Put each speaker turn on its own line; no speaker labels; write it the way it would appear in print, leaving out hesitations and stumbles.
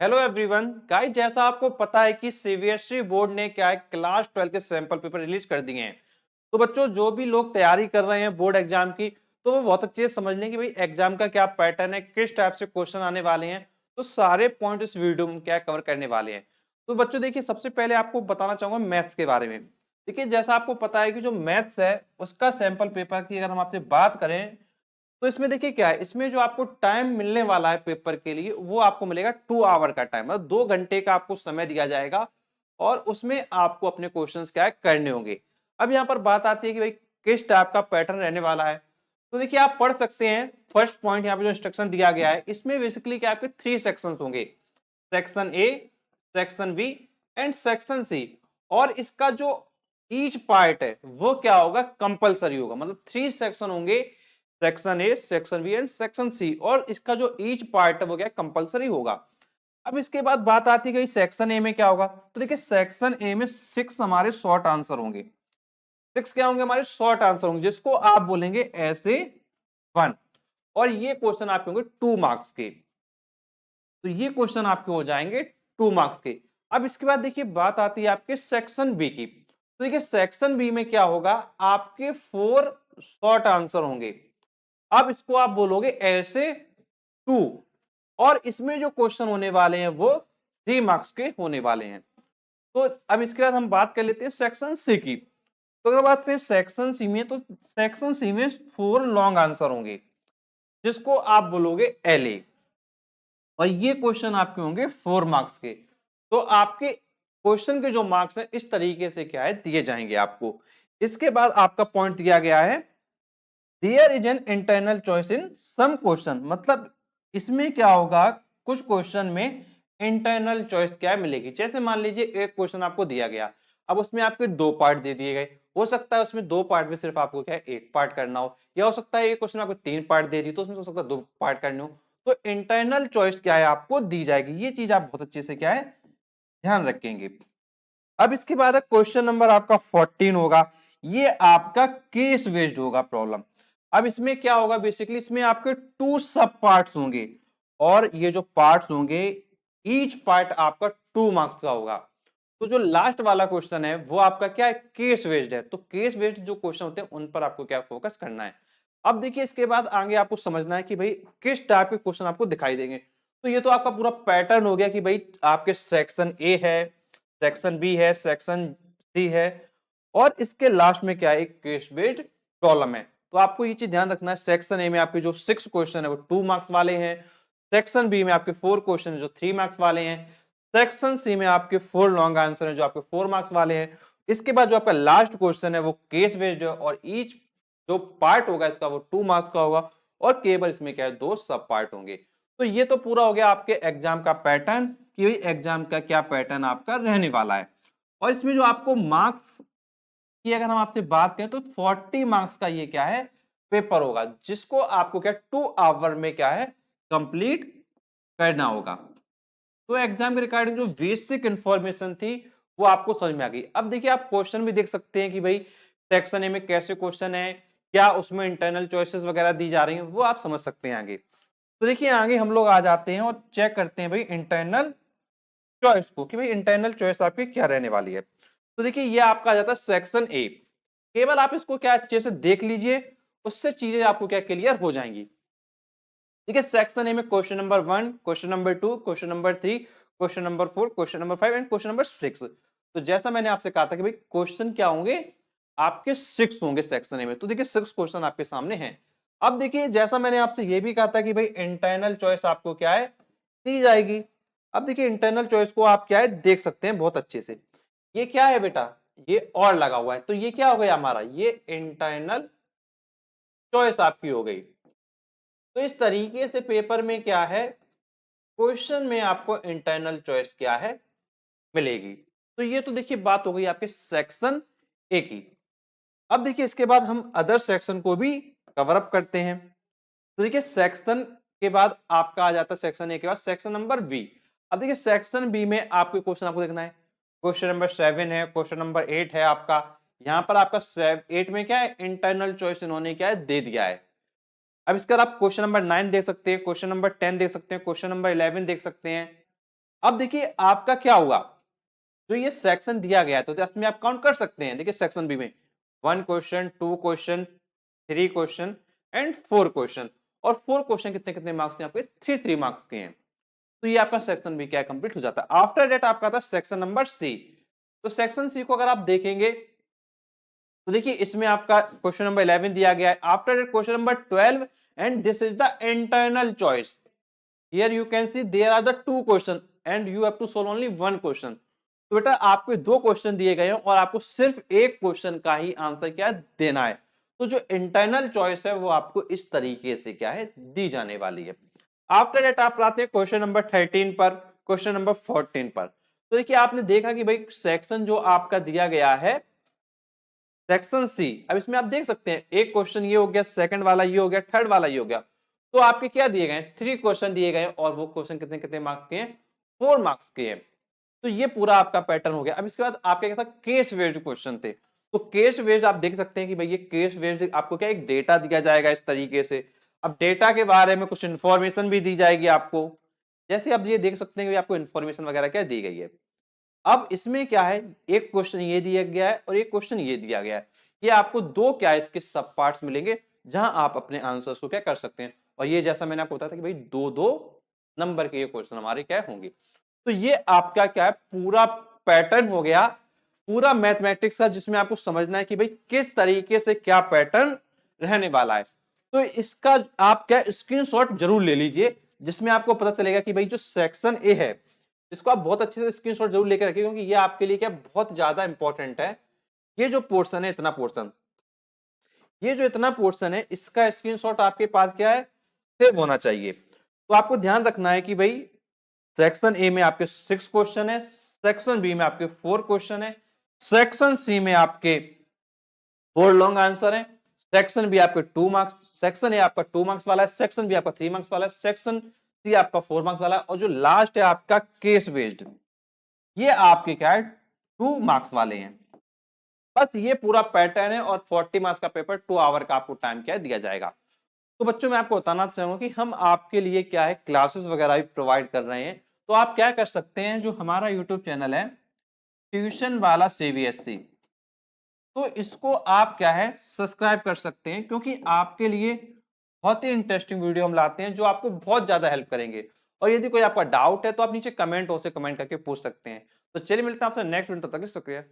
Hello everyone guys, जैसा आपको पता है कि सीबीएसई बोर्ड ने क्या है क्लास 12 के सैंपल पेपर रिलीज कर दिए हैं। तो बच्चों, जो भी लोग तैयारी कर रहे हैं बोर्ड एग्जाम की, तो वो बहुत अच्छे से समझ लें कि भाई एग्जाम का क्या पैटर्न है, किस टाइप से क्वेश्चन आने वाले हैं। तो सारे पॉइंट इस वीडियो में क्या कवर करने वाले हैं। तो बच्चों देखिए, सबसे पहले आपको बताना चाहूंगा मैथ्स के बारे में। देखिए, जैसा आपको पता है कि जो मैथ्स है उसका सैंपल पेपर की अगर हम आपसे बात करें, तो इसमें देखिए क्या है, इसमें जो आपको टाइम मिलने वाला है पेपर के लिए वो आपको मिलेगा 2 आवर का टाइम, मतलब 2 घंटे का आपको समय दिया जाएगा और उसमें आपको अपने क्वेश्चंस क्या है करने होंगे। अब यहाँ पर बात आती है कि भाई किस टाइप का पैटर्न रहने वाला है। तो देखिए, आप पढ़ सकते हैं फर्स्ट पॉइंट यहाँ पे जो इंस्ट्रक्शन दिया गया है, इसमें बेसिकली क्या आपके 3 सेक्शन होंगे। Section A, section B and section C. और इसका जो ईच पार्ट है वो क्या होगा, कंपलसरी होगा। मतलब 3 सेक्शन होंगे, section A, section B and section C, और इसका जो ईच पार्ट है वो क्या कंपलसरी होगा। अब इसके बाद बात आती है कि सेक्शन ए में क्या होगा। तो देखिए, सेक्शन ए में 6 हमारे शॉर्ट आंसर होंगे। 6 क्या होंगे, हमारे शॉर्ट आंसर होंगे, जिसको आप बोलेंगे ऐसे 1। और ये क्वेश्चन आपके होंगे 2 मार्क्स के। तो ये क्वेश्चन आपके हो जाएंगे 2 मार्क्स के। अब इसके बाद देखिए, बात आती है आपके सेक्शन बी की। तो देखिए, सेक्शन बी में क्या होगा, आपके 4 शॉर्ट आंसर होंगे। अब इसको आप बोलोगे ऐसे 2। और इसमें जो क्वेश्चन होने वाले हैं वो 3 मार्क्स के होने वाले हैं। तो अब इसके बाद हम बात कर लेते हैं सेक्शन सी की। तो अगर बात करें सेक्शन सी में, तो सेक्शन सी में 4 लॉन्ग आंसर होंगे, जिसको आप बोलोगे एलए। और ये क्वेश्चन आपके होंगे 4 मार्क्स के। तो आपके क्वेश्चन के जो मार्क्स हैं इस तरीके से क्या है दिए जाएंगे आपको। इसके बाद आपका पॉइंट दिया गया है, there is an internal choice in some question. मतलब इसमें क्या होगा, कुछ क्वेश्चन में इंटरनल चॉइस क्या मिलेगी। जैसे मान लीजिए एक क्वेश्चन आपको दिया गया, अब उसमें आपके 2 पार्ट दे दिए गए। हो सकता है उसमें 2 पार्ट में सिर्फ आपको क्या है 1 पार्ट करना हो, या हो सकता है एक क्वेश्चन आपको 3 पार्ट दे दी तो उसमें हो सकता है 2 पार्ट करने हो। तो इंटरनल चॉइस क्या है आपको दी जाएगी। ये चीज आप बहुत अच्छे से क्या है ध्यान रखेंगे। अब इसके बाद क्वेश्चन नंबर आपका 14 होगा। ये आपका केस बेस्ड होगा प्रॉब्लम। अब इसमें क्या होगा, बेसिकली इसमें आपके 2 सब पार्ट्स होंगे, और ये जो पार्ट्स होंगे ईच पार्ट आपका 2 मार्क्स का होगा। तो जो लास्ट वाला क्वेश्चन है वो आपका क्या है, केस बेस्ड है। तो केस बेस्ड जो क्वेश्चन होते हैं उन पर आपको क्या फोकस करना है। अब देखिए, इसके बाद आगे आपको समझना है कि भाई किस टाइप के क्वेश्चन आपको दिखाई देंगे। तो ये तो आपका पूरा पैटर्न हो गया कि भाई आपके सेक्शन ए है, सेक्शन बी है, सेक्शन सी है, और इसके लास्ट में क्या है, एक केस बेस्ड प्रॉब्लम है। तो आपको ये चीज ध्यान रखना है, सेक्शन ए में आपके जो 6 क्वेश्चन है वो 2 मार्क्स वाले हैं। सेक्शन बी में आपके 4 क्वेश्चन जो 3 मार्क्स वाले हैं। सेक्शन सी में आपके 4 लॉन्ग आंसर हैं जो आपके 4 मार्क्स वाले हैं। इसके बाद जो आपका लास्ट क्वेश्चन है वो केस बेस्ड है, और ईच जो पार्ट होगा इसका वो 2 मार्क्स का होगा, और केवल इसमें क्या है 2 सब पार्ट होंगे। तो ये तो पूरा हो गया आपके एग्जाम का पैटर्न, कि भाई एग्जाम का क्या पैटर्न आपका रहने वाला है। और इसमें जो आपको मार्क्स की अगर हम आपसे बात करें, तो 40 मार्क्स का ये क्या है पेपर होगा, जिसको आपको क्या 2 आवर में क्या है कंप्लीट करना होगा। तो एग्जाम के रिगार्डिंग जो बेसिक इंफॉर्मेशन थी वो आपको समझ में आ गई। अब देखिए, आप क्वेश्चन भी देख सकते हैं कि भाई सेक्शन ए में कैसे क्वेश्चन है, क्या उसमें इंटरनल चॉइसेस वगैरह दी जा रही हैं, वो आप समझ सकते हैं आगे। तो देखिए, आगे हम लोग आ जाते हैं और चेक करते हैं भाई इंटरनल चॉइस को, कि भाई इंटरनल चॉइस आपकी क्या रहने वाली है। तो देखिए, ये आपका आ जाता है सेक्शन ए। केवल आप इसको क्या अच्छे से देख लीजिए, उससे चीजें आपको क्या क्लियर हो जाएंगी। देखिए, सेक्शन ए में question number 1, question number 2, question number 3, question number 4, question number 5 and question number 6। तो जैसा मैंने आपसे कहा था कि भाई क्वेश्चन क्या होंगे, आपके 6 होंगे सेक्शन ए में। तो देखिए, 6 क्वेश्चन आपके सामने हैं। अब देखिए, जैसा मैंने आपसे ये भी कहा था कि भाई इंटरनल चॉइस आपको क्या है दी जाएगी। अब देखिए, इंटरनल चॉइस को आप क्या है देख सकते हैं बहुत अच्छे से। ये क्या है बेटा, ये और लगा हुआ है, तो ये क्या हो गया हमारा, ये इंटरनल चॉइस आपकी हो गई। तो इस तरीके से पेपर में क्या है, क्वेश्चन में आपको इंटरनल चॉइस क्या है मिलेगी। तो ये तो देखिए बात हो गई आपके सेक्शन ए की। अब देखिए, इसके बाद हम अदर सेक्शन को भी कवर अप करते हैं। तो देखिए, सेक्शन के बाद आपका आ जाता है सेक्शन ए के बाद सेक्शन नंबर बी। अब देखिए, सेक्शन बी में आपके क्वेश्चन आपको देखना है। क्वेश्चन नंबर 7 है, क्वेश्चन नंबर 8 है आपका। यहाँ पर आपका 8 में क्या है, इंटरनल चॉइस इन्होंने क्या है दे दिया है। अब इसके बाद आप क्वेश्चन नंबर 9 देख सकते हैं, क्वेश्चन नंबर 10 देख सकते हैं, क्वेश्चन नंबर 11 देख सकते हैं। अब देखिए आपका क्या हुआ, जो ये सेक्शन दिया गया है तो इसमें आप काउंट कर सकते हैं। देखिए सेक्शन बी में 1 question, 2 question, 3 question and 4 question, और 4 क्वेश्चन कितने कितने मार्क्स के आपके 3 मार्क्स के हैं। तो ये आपका सेक्शन बी क्या कंप्लीट हो जाता है। आफ्टर दैट आपका था सेक्शन नंबर सी। तो सेक्शन सी को अगर आप देखेंगे तो देखिए इसमें आपका क्वेश्चन नंबर 11 दिया गया है। After that question number 12 and this is the internal choice. Here you can see there are the 2 question and you have to solve only 1 question. तो बेटा आपको 2 क्वेश्चन दिए गए हैं और आपको सिर्फ एक क्वेश्चन का ही आंसर क्या है देना है। तो जो इंटरनल चॉइस है वो आपको इस तरीके से क्या है दी जाने वाली है। आफ्टर दैट आप आते हैं क्वेश्चन नंबर 13 पर, क्वेश्चन नंबर 14 पर। तो देखिए आपने देखा कि भाई सेक्शन जो आपका दिया गया है सेक्शन सी, अब इसमें आप देख सकते हैं एक क्वेश्चन ये हो गया, सेकंड वाला ये हो गया, थर्ड वाला ये हो गया। तो आपके क्या दिए गए हैं 3 क्वेश्चन दिए गए हैं और वो क्वेश्चन कितने कितने मार्क्स के हैं 4 मार्क्स के हैं। तो ये पूरा आपका पैटर्न हो गया। अब इसके बाद आपके क्या था केस बेस्ड क्वेश्चन थे। तो केस बेस्ड आप देख सकते हैं कि भाई ये केस बेस्ड आपको क्या एक डेटा दिया जाएगा इस तरीके से। अब डेटा के बारे में कुछ इंफॉर्मेशन भी दी जाएगी आपको, जैसे आप ये देख सकते हैं कि आपको इंफॉर्मेशन वगैरह क्या दी गई है। अब इसमें क्या है एक क्वेश्चन ये दिया गया है और एक क्वेश्चन ये दिया गया है। ये आपको दो क्या है इसके सब पार्ट्स मिलेंगे जहां आप अपने आंसर्स को क्या कर सकते हैं। और ये जैसा मैंने आपको बताया था कि भाई दो दो नंबर के ये क्वेश्चन हमारे क्या होंगे। तो ये आपका क्या है पूरा पैटर्न हो गया पूरा मैथमेटिक्स का, जिसमें आपको समझना है कि भाई किस तरीके से क्या पैटर्न रहने वाला है। तो इसका आप क्या स्क्रीनशॉट जरूर ले लीजिए, जिसमें आपको पता चलेगा कि भाई जो सेक्शन ए है इसको आप बहुत अच्छे से स्क्रीनशॉट जरूर लेकर रखिए, क्योंकि ये आपके लिए क्या बहुत ज्यादा इंपॉर्टेंट है। ये जो पोर्शन है इतना पोर्शन, ये जो इतना पोर्शन है इसका स्क्रीनशॉट आपके पास क्या है सेव होना चाहिए। तो आपको ध्यान रखना है कि भाई सेक्शन ए में आपके 6 क्वेश्चन है, सेक्शन बी में आपके 4 क्वेश्चन है, सेक्शन सी में आपके 4 लॉन्ग आंसर है, सेक्शन बी आपके 2 मार्क्स, सेक्शन ए आपका 2 मार्क्स वाला है, सेक्शन बी आपका 3 मार्क्स वाला है, सेक्शन सी आपका 4 मार्क्स वाला है, और जो लास्ट है आपका केस बेस्ड ये आपके क्या है 2 मार्क्स वाले हैं। बस ये पूरा पैटर्न है और 40 मार्क्स का पेपर 2 आवर का आपको टाइम क्या दिया जाएगा। तो बच्चों मैं आपको बताना चाहूंगा कि हम आपके लिए क्या है क्लासेस वगैरह भी प्रोवाइड कर रहे हैं। तो आप क्या कर सकते हैं, जो हमारा यूट्यूब चैनल है ट्यूशन वाला सीबीएसई, तो इसको आप क्या है सब्सक्राइब कर सकते हैं, क्योंकि आपके लिए बहुत ही इंटरेस्टिंग वीडियो हम लाते हैं जो आपको बहुत ज्यादा हेल्प करेंगे। और यदि कोई आपका डाउट है तो आप नीचे कमेंट करके पूछ सकते हैं। तो चलिए मिलते हैं आपसे नेक्स्ट वीडियो, तब तक के लिए शुक्रिया।